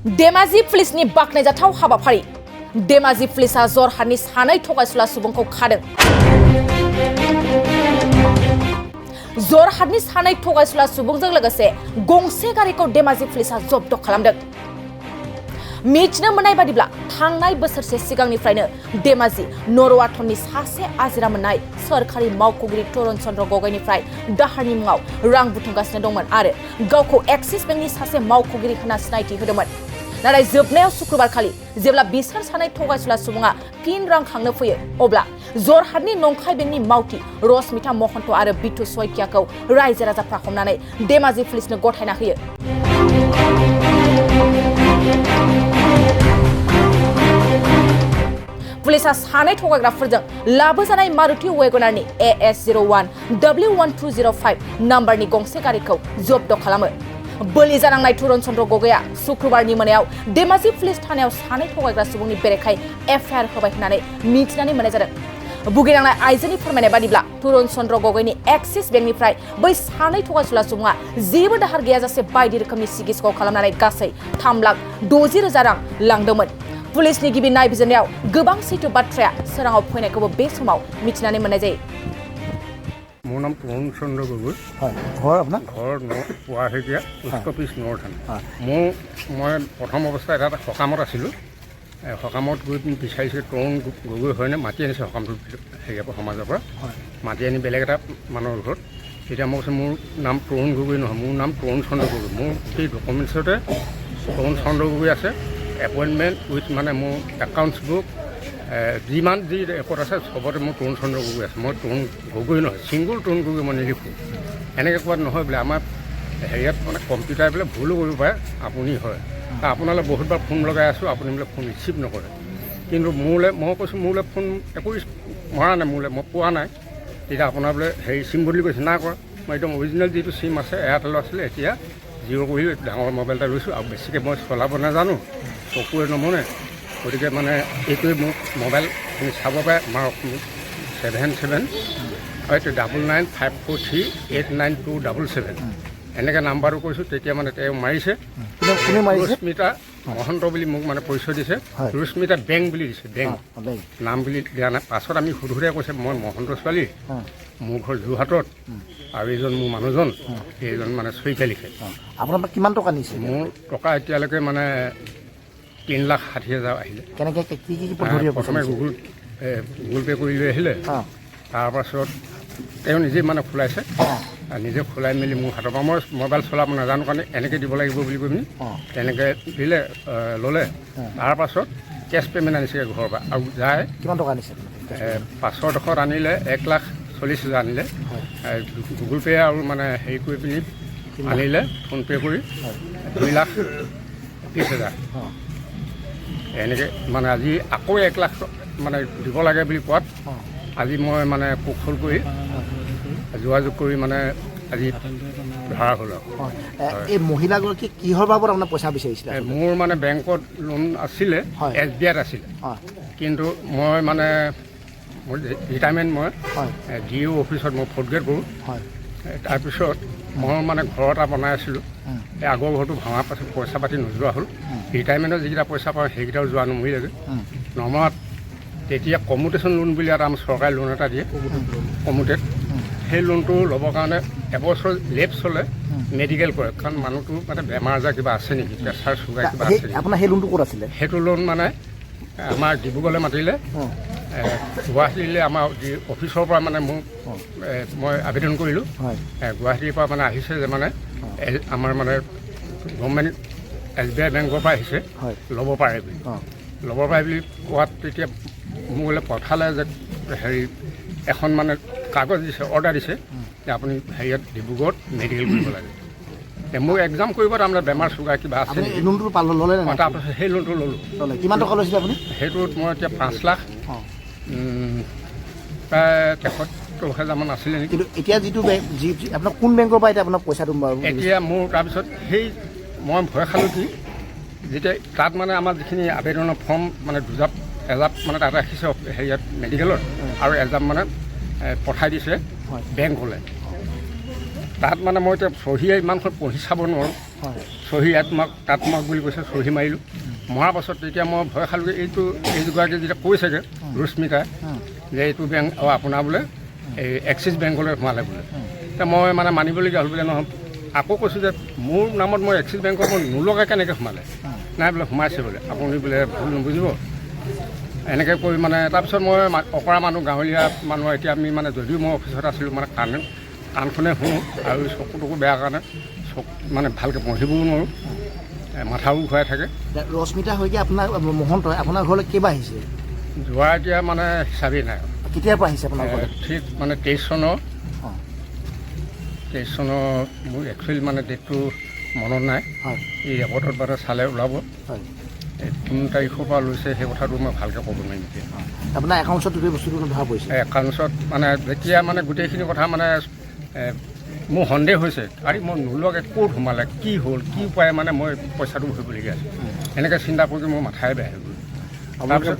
धेमाजि पुलिसनि बाख्नायजाथाव हाबाफारि धेमाजि पुलिसा जरहाटनि सानै थगायसुला सुबुंखौ खादों। जरहाटनि सानै थगायसुला सुबुंजों लोगोसे गंसे गारिखौ धेमाजि पुलिसा जब्द खालामदों। मिथिनो मोननाय बादिब्ला थांनाय बोसोरसे सिगांनिफ्रायनो धेमाजि नरवाटननि सासे आजिरा मोननाय सोरखारि मावख'गिरि तरुण चन्द्र गगैनिफ्राय दाहारनि मुङाव रां बुथुमगासिनो दंमोन आरो गावखौ एक्सिस बेंकनि सासे मावख'गिरि होनना सिनायथि होदोंमोन। नाथाय जोबनायाव शुक्रबारखालि जेब्ला बिसोर सानै थगायसुला सुबुङा फिन रां खांनो फैयो अब्ला जरहाटनि नंखाय बेंकनि मावथि रश्मिता महन्त आरो बिटु सयकियाखौ रायजो राजाफ्रा हमनानै धेमाजि पुलिसनो गथायना होयो। पुलिसा सानै थगायग्राफोरजों लाबोजानाय मारुति वेगनारनि AS01 W1205 नाम्बारनि गंसे गारिखौ जब्द खालामो। बोलि जानांनाय तरुण चन्द्र गगैआ शुक्रबारनि मोनायाव धेमाजि पुलिस थानायाव सानै थगायग्रा सुबुंनि बेरेखायै FIR होबाय होननानै मिथिनानै मोननाय जादों। भुगिनांनाय आइजोनि फोरमायनाय बादिब्ला तरुण चन्द्र गगैनि एक्सिस बेंकनिफ्राय बै सानै थगायसुला सुबुङा जेबो दाहार गैयाजासे बायदि रोखोमनि सिगि सिख' खालामनानै गासै 3,60,000 रां लांदोंमोन। पुलिसनि गिबि नायबिजिरनायाव गोबां सैथो बाथ्राया सोराङाव फैनायखौबो बे समाव मिथिनानै मोननाय जायो। মোৰ নাম তৰুণ চন্দ্ৰ গগৈ। হয়, ঘৰ আপোনাৰ? ঘৰ পুৱাহেতিয়া পোষ্ট অফিচ নৰ থানা। মই প্ৰথম অৱস্থাত এটা সকামত আছিলোঁ। সকামত গৈ পিনি বিচাৰিছোঁ তৰুণ গগৈ হয়নে, মাতি আনিছে সকামটো হেৰিয়াৰ পৰা সমাজৰ পৰা মাতি আনি বেলেগ এটা মানুহৰ ঘৰত। তেতিয়া মই কৈছোঁ মোৰ নাম তৰুণ গগৈ নহয়, মোৰ নাম তৰুণ চন্দ্ৰ গগৈ। মোৰ গোটেই ডকুমেণ্টছতে তৰুণ চন্দ্ৰ গগৈ আছে। এপইণ্টমেণ্ট উইথ মানে মোৰ একাউণ্টছ বুক যিমান যি ৰেকৰ্ড আছে চবতে মোৰ তৰুণ চন্দ্ৰ গগৈ আছে। মই তৰুণ গগৈ নহয়, ছিংগুল তৰুণ গগৈ মই নিলিখোঁ। এনেকৈ কোৱাত নহয় বোলে আমাৰ হেৰিয়াত মানে কম্পিউটাৰ বোলে ভুলো কৰিব পাৰে, আপুনি হয়। আপোনালৈ বহুতবাৰ ফোন লগাই আছোঁ, আপুনি বোলে ফোন ৰিচিভ নকৰে। কিন্তু মোলৈ মই কৈছোঁ মোলৈ ফোন একো মৰা নাই, মোলৈ মই পোৱা নাই। তেতিয়া আপোনাৰ বোলে হেৰি চিম বুলি কৈছে, নাই কৰা। মই একদম অৰিজিনেল যিটো চিম আছে এয়াৰটেলৰ আছিলে, এতিয়া জিঅ' কৰি ডাঙৰ মোবাইল এটা লৈছোঁ আৰু বেছিকৈ মই চলাব নাজানো, চকুৱে নমনে। গতিকে মানে এইটোৱে মোক মোবাইল আপুনি চাব পাৰে। আমাৰ 7789538927 এনেকৈ নাম্বাৰটো কৈছোঁ। তেতিয়া মানে তেওঁ মাৰিছে, ৰশ্মিতা মহন্ত বুলি মোক মানে পৰিচয় দিছে। ৰশ্মিতা বেংক বুলি দিছে, বেংক নাম বুলি দিয়া নাই। পাছত আমি সুধোতে কৈছে মই মহন্ত ছোৱালী, মোৰ ঘৰ যোৰহাটত আৰু এইজন মোৰ মানুহজন এইজন মানে চৈতা লিখে। আপোনাৰ পৰা কিমান টকা নিছে? মোৰ টকা এতিয়ালৈকে মানে 3,60,000 আহিলে। কেনেকৈ কি পদ্ধতি? প্ৰথমে গুগল পে' কৰি লৈ আহিলে। তাৰপাছত তেওঁ নিজে মানে খোলাইছে, নিজে খোলাই মেলি মোৰ হাতৰ পৰা মই মোবাইল চলাব নাজানো কাৰণে এনেকৈ দিব লাগিব বুলি কৈ পিনি তেনেকৈ দিলে, ল'লে। তাৰপাছত কেছ পে'মেণ্ট আনিছেগৈ ঘৰৰ পৰা আৰু যায়। কিমান টকা আনিছে? 500 আনিলে, 1,40,000 আনিলে। গুগল পে' আৰু মানে হেৰি কৰি পিনি আনিলে, ফোনপে' কৰি 2,30,000। এনেকৈ মানে আজি আকৌ 1 লাখ মানে দিব লাগে বুলি কোৱাত আজি মই মানে কৌশল কৰি যোগাযোগ কৰি মানে আজি ধৰা হ'ল। এই মহিলাগৰাকী কিহৰ বাবদ আপোনাৰ পইচা বিচাৰিছিলে? মোৰ মানে বেংকত লোন আছিলে, SBIত আছিলে। কিন্তু মই মানে মোৰ ৰিটায়াৰমেণ্ট মই DO অফিচত মই 4th গ্ৰেড কৰোঁ। তাৰপিছত মই মানে ঘৰ এটা বনাই আছিলোঁ। এই আগৰ ঘৰটো ভঙাৰ পাছত পইচা পাতি নোযোৱা হ'ল। ৰিটায়াৰমেণ্টৰ যিকেইটা পইচা পাওঁ সেইকেইটাও যোৱা নমৰিলেগৈ। নমৰাত তেতিয়া কমিউটেশ্যন লোন বুলি এটা আমাৰ চৰকাৰী লোন এটা দিয়ে, কমিউটেড। সেই লোনটো ল'বৰ কাৰণে এবছৰ লেপছ হ'লে মেডিকেল কৰে, কাৰণ মানুহটো মানে বেমাৰ আজাৰ কিবা আছে নেকি, প্ৰেছাৰ চুগাৰ কিবা আছে নেকি। আপোনাৰ সেই লোনটো ক'ত আছিলে? সেইটো লোন মানে আমাৰ ডিব্ৰুগড়লৈ মাতিলে, গুৱাহাটীলৈ আমাৰ অফিচৰ পৰা মানে মই আবেদন কৰিলোঁ। গুৱাহাটীৰ পৰা মানে আহিছে যে মানে আমাৰ মানে গভৰ্ণমেণ্ট SBI বেংকৰ পৰা আহিছে, ল'ব পাৰে বুলি। ল'ব পাৰে বুলি কোৱাত তেতিয়া মোক বোলে পঠালে যে হেৰি এখন মানে কাগজ দিছে, অৰ্ডাৰ দিছে যে আপুনি হেৰিয়াত ডিব্ৰুগড়ত মেডিকেল কৰিব লাগে। মোক এক্সাম কৰিব তাৰমানে বেমাৰ চুগাৰ কিবা আছে। লোনটো ল'লে? তাৰপাছত সেই লোনটো ল'লোঁ। কিমান টকা লৈছিলে আপুনি? সেইটোত মই এতিয়া 5 লাখ প্ৰায় 73,000 আছিলে নেকি। কিন্তু এতিয়া যিটো আপোনাৰ কোন বেংকৰ পৰা এতিয়া আপোনাৰ পইচাটো? এতিয়া মোৰ তাৰপিছত সেই মই ভয় খালোঁ কি, যেতিয়া তাত মানে আমাৰ যিখিনি আবেদনৰ ফৰ্ম মানে দুজাপ এজাপ মানে তাত ৰাখিছে হেৰিয়াত মেডিকেলত, আৰু এজাপ মানে পঠাই দিছে বেংকলৈ। তাত মানে মই এতিয়া চহিয়ে ইমানখন পঢ়ি চাব নোৱাৰোঁ। চহী তাত মাক বুলি কৈছে, চহী মাৰিলোঁ। মৰাৰ পাছত তেতিয়া মই ভয় খালোঁ, এই দুগৰাকী যেতিয়া কৈছেগৈ ৰশ্মিতাই যে এইটো বেংক আপোনাৰ বোলে এই এক্সিছ বেংকলৈ সোমালে বোলে। এতিয়া মই মানে মানিবলগীয়া হ'ল বোলে নহয়। আকৌ কৈছোঁ যে মোৰ নামত মই এক্সিছ বেংকৰ মই নোলগাই কেনেকৈ সোমালে, নাই বোলে সোমাইছে বোলে, আপুনি বোলে ভুল নুবুজিব এনেকৈ কৈ মানে তাৰপিছত মই অকৰা মানুহ, গাঁৱলীয়া মানুহ, এতিয়া আমি মানে যদিও মই অফিচত আছিলোঁ মানে কাণখনে শুনো আৰু চকুটকু বেয়া কাৰণে মানে ভালকৈ পঢ়িবও নোৱাৰোঁ, মাথাও ঘূৰাই থাকে। ৰশ্মিতা শইকীয়া আপোনাৰ মহন্তই আপোনাৰ ঘৰলৈ কেইবাৰ আহিছে? যোৱা এতিয়া মানে হিচাপেই নাই। কেতিয়াৰ পৰা আহিছে আপোনাৰ ঘৰলৈ? ঠিক মানে 23 চনৰ মোৰ একচুৱেলি মানে ডেটটো মনত নাই। এই ৰেকৰ্ডত বাৰু চালে ওলাব। কোন তাৰিখৰ পৰা লৈছে সেই কথাটো মই ভালকৈ ক'ব নোৱাৰিম এতিয়া। আপোনাৰ একাউণ্টছত গোটেই বস্তুটো ধৰা পৰিছে? একাউণ্টছত মানে যেতিয়া মানে গোটেইখিনি কথা মানে মোৰ সন্দেহ হৈছে, আৰু মই নোলোৱাকৈ ক'ত সোমালে, কি হ'ল, কি উপায় মানে মই পইচাটো ভৰিবলগীয়া আছে, এনেকৈ চিন্তা কৰি মোৰ মাথাই বেয়া হৈ গ'ল। তাৰপিছত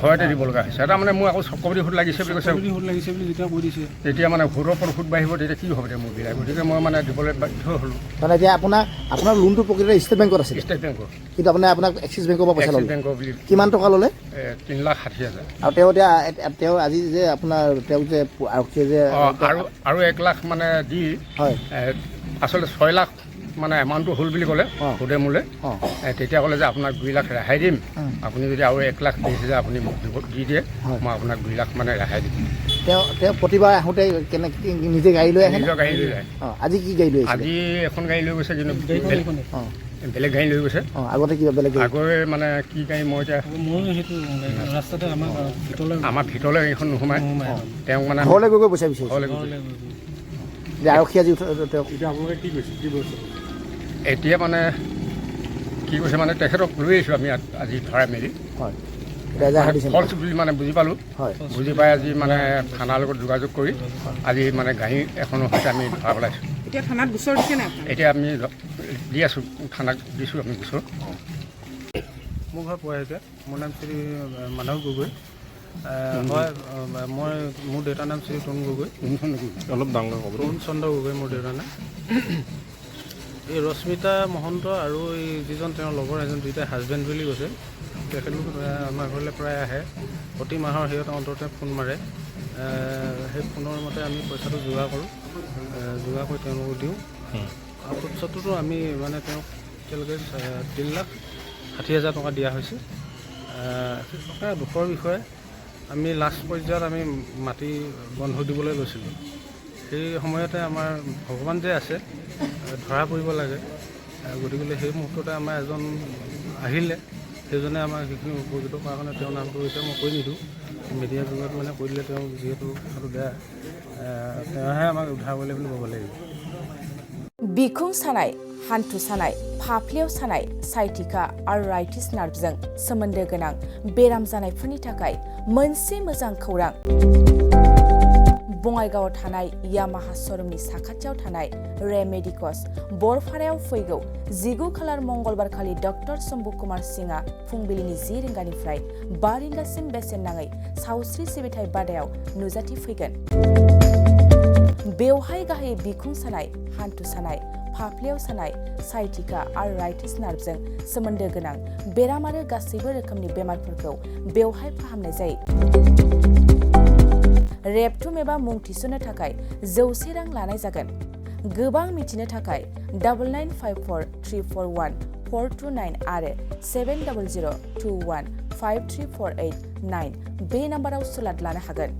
ভয়তে দিব লগা হৈছে। এটা মানে মোৰ আকৌ চক্ৰবৃদ্ধি সুদ লাগিছে বুলি কৈছে, তেতিয়া মানে সুদৰ ওপৰত সুদ বাঢ়িব, তেতিয়া কি হ'ব এতিয়া মোৰ বিলাক, গতিকে মই মানে দিবলৈ বাধ্য হ'লোঁ। মানে এতিয়া আপোনাৰ লোনটো প্ৰকৃততে ষ্টেট বেংকত আছিল? ষ্টেট বেংকৰ। কিন্তু আপোনাক এক্সিছ বেংকৰ পৰা পইচা ল'লে? বেংকৰ বুলি। কিমান টকা ল'লে? 3,60,000। আৰু তেওঁ আজি যে তেওঁক যে আৰক্ষীয়ে যে আৰু 1 লাখ মানে দি আচলতে 6 লাখ মানে এমাউণ্টটো হ'ল বুলি ক'লে সুদে মোলে। তেতিয়া ক'লে যে আপোনাক 2 লাখ ৰেহাই দিম, আপুনি যদি আৰু 1,20,000 আপুনি মোক দি দিয়ে, মই আপোনাক 2 লাখ মানে ৰেহাই দিম। তেওঁ প্ৰতিবাৰ আহোঁতে কেনেকৈ নিজে গাড়ী লৈ আহে? নিজৰ গাড়ী লৈ যায়। আজি কি গাড়ী লৈ আহিছে? আজি এখন গাড়ী লৈ গৈছে, কিন্তু বেলেগ গাড়ী লৈ গৈছে। আগতে কিবা বেলেগ গাড়ী? আগৰে মানে কি গাড়ী মই এতিয়া ৰাস্তাতে আমাৰ ভিতৰলৈ গাড়ীখন নোসোমায়, তেওঁক মানে ঘৰলৈ গৈ পইচা বিচাৰিছে? ঘৰলৈ গৈছে। আৰক্ষী আজি এতিয়া মানে কি কৈছে মানে তেখেতক লৈ আহিছোঁ আমি আজি ধৰাই মেলি। ফলছ বুলি মানে বুজি পালোঁ। বুজি পাই আজি মানে থানাৰ লগত যোগাযোগ কৰি আজি মানে গাড়ী এখনৰ সৈতে আমি ধৰা পেলাইছোঁ। এতিয়া থানাত গোচৰ দিছে নাই? এতিয়া আমি দি আছোঁ, থানাক দিছোঁ আমি গোচৰ। মোৰ ঘৰ পোৱাহিতে, মোৰ নাম শ্ৰী মানৱ গগৈ। হয়, মোৰ দেউতাৰ নাম শ্ৰী তৰুণ গগৈ। অলপ ডাঙৰ হ'ব। তৰুণ চন্দ্ৰ গগৈ মোৰ দেউতাৰ নাম। এই ৰশ্মিতা মহন্ত আৰু এই যিজন তেওঁৰ লগৰ এজন, দুয়োটাই হাজবেণ্ড বুলি কৈছে। তেখেতলোক আমাৰ ঘৰলৈ প্ৰায় আহে, প্ৰতি মাহৰ সিহঁতে অন্ততে ফোন মাৰে। সেই ফোনৰ মতে আমি পইচাটো যোগাৰ কৰোঁ, যোগাৰ কৰি তেওঁলোকক দিওঁ। আৰু ভৱিষ্যততো আমি মানে তেওঁক এতিয়ালৈকে 3,60,000 টকা দিয়া হৈছে। দুখৰ বিষয়ে আমি লাষ্ট পৰ্যায়ত আমি মাটি বন্ধ দিবলৈ লৈছিলোঁ। সেই সময়তে আমাৰ ভগৱান যে আছে, ধৰা পৰিব লাগে, গতিকে সেই মুহূৰ্ততে আমাৰ এজন আহিলে, সেইজনে আমাক সেইখিনি উপকৃত কৰাৰ কাৰণে তেওঁৰ নামটো এতিয়া মই কৈ নিদিওঁ, মিডিয়াৰ যুগত মানে কৈ দিলে তেওঁ যিহেতু কথাটো বেয়া, তেওঁহে আমাক উদ্ধাৰ কৰিলে বুলি ক'ব লাগিব। बिखुं सानाय, हान्थु सानाय, फाफ्लियाव सानाय, साइटिका आर्थराइटिस नार्भजों सोमोन्दो गोनां बेराम जानायफोरनि थाखाय मोनसे मोजां खौरां। बङाइगावआव थानाय यामाहा श'रुमनि साखाथियाव थानाय रे मेडिकस बरफारायाव फैगौ 19 खालार मंगलबार खालि डक्टर शम्भु कुमार सिंहआ फुंबिलिनि 10 रिंगानिफ्राय 5 रिंगासिम बेसेन नाङै सावस्रि सिबिथाय बादायाव नुजाथि फैगोन। बेवहाय गाहायै बिखुं सानाय, हान्थु सानाय, फाफ्लियाव सानाय, साइटिका आर्थराइटिस नार्भजों सोमोन्दो गोनां बेराम आरो गासैबो रोखोमनि बेमारफोरखौ बेवहाय फाहामनाय जायो। रेबथुम एबा मुं थिसननो थाखाय 100 रां लानाय जागोन। गोबां मिथिनो थाखाय 9954341429 आरो 7002153489 बे नाम्बाराव सुलाद लानो हागोन।